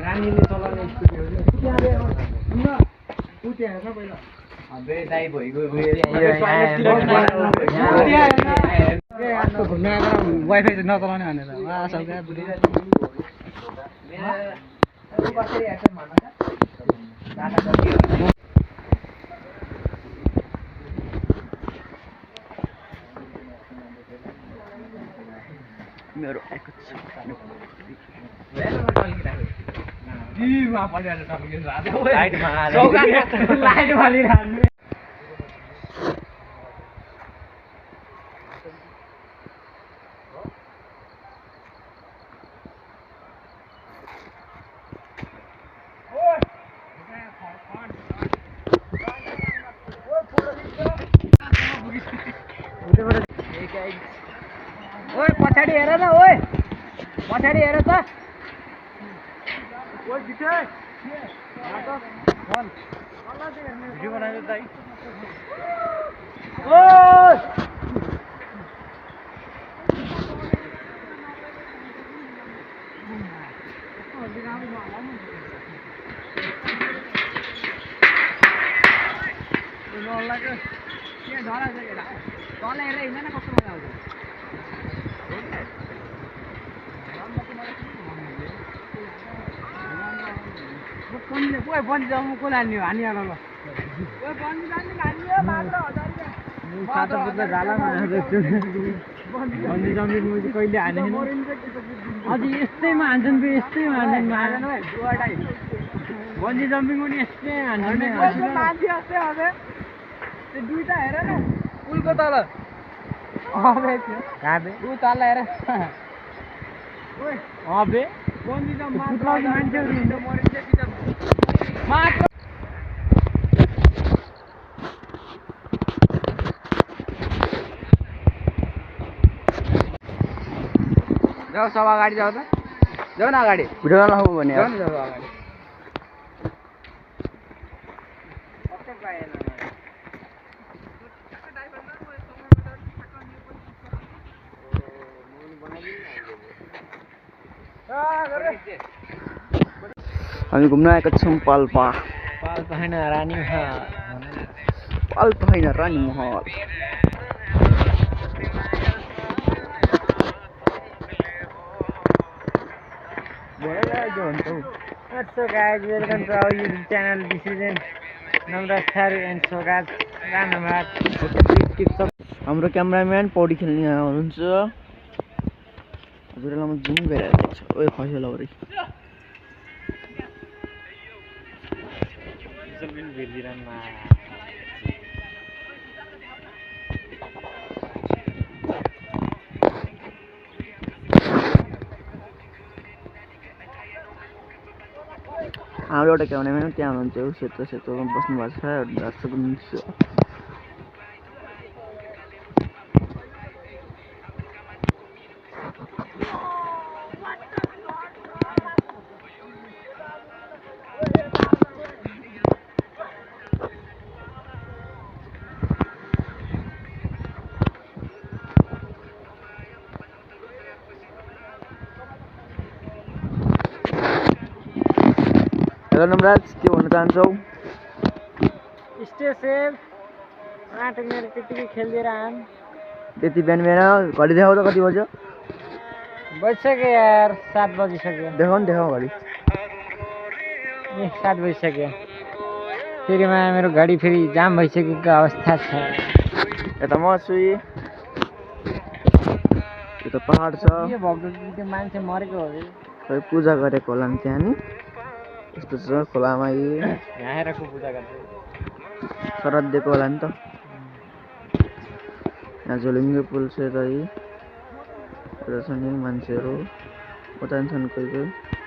रानीले चलाउने स्कुटी हेर्न पहिला अबे दाइ भइगयो घुम्न आएर वाइफाई चाहिँ नचलाउने भनेर मेरो ओए पछाडी हेर न ओए पछाडी हेर त ओए भित्र भिडियो बनाइदियो दाइ ओए लाग्यो के धरा चाहिँ तल हेरेर हिँड्दैन कस्तो मजा आउँछ बन्दी जाउँ को लाने हो हानिहाल ल बन्दी जमिन मैले कहिले हाने अझ यस्तैमा हान्छन् फेरि यस्तैमा हान्छन् बन्दी जम्पिङ पनि यस्तै हान्छन् दुईटा हेर न पुलको तल ऊ तल हेर अबे बन्दी जम्पिङ मान्छेहरू हुन्छ मरिन्छ मात्र जाऊ सब अगाडि जाऊ त जाऊ न अगाडि भिडियो नखाऊ भने जाऊ न जाऊ अगाडि हामी घुम्न आएका छौँ पाल्पा होइन रानी पाल्पा होइन रानी महल So guys, welcome to our YouTube channel. This is Namrathar and Sogat. हाम्रो क्यामेराम्यान पौडी खेल्ने हुनुहुन्छ हजुरलाई म जुम गरिरहेको छु ओए खसेला हो रे हाम्रो एउटा क्यामेराम्यान त्यहाँ हुनुहुन्छ सेतो सेतोमा बस्नु भएको छ दर्शक हुनुहुन्छ हेलो नमराज के भन्न चाहन्छौ स्टे सेफ नाटक मेरो त्यतिकै खेल्दै आम त्यति बिहान बिहान घडी देखाउ त कति बज्यो बजिसक्यो यार 7 बजिसक्यो देखाउ न देखाउ घडी ए 7 बजिसक्यो फेरि मेरो घडी फेरि जाम भइसकेको अवस्था छ यता म छु यो त पहाड छ के भएको त्यो मान्छे मरेको हो रे खै पूजा गरेको होला नि त्यहाँ नि यस्तो छ खोलामा यी यहाँ आएर को पूजा गर्छ शरद दिएको होला नि त यहाँ झोलुङ्गे पुल छ यता यी छ नि मान्छेहरू उता छन् कोही कोही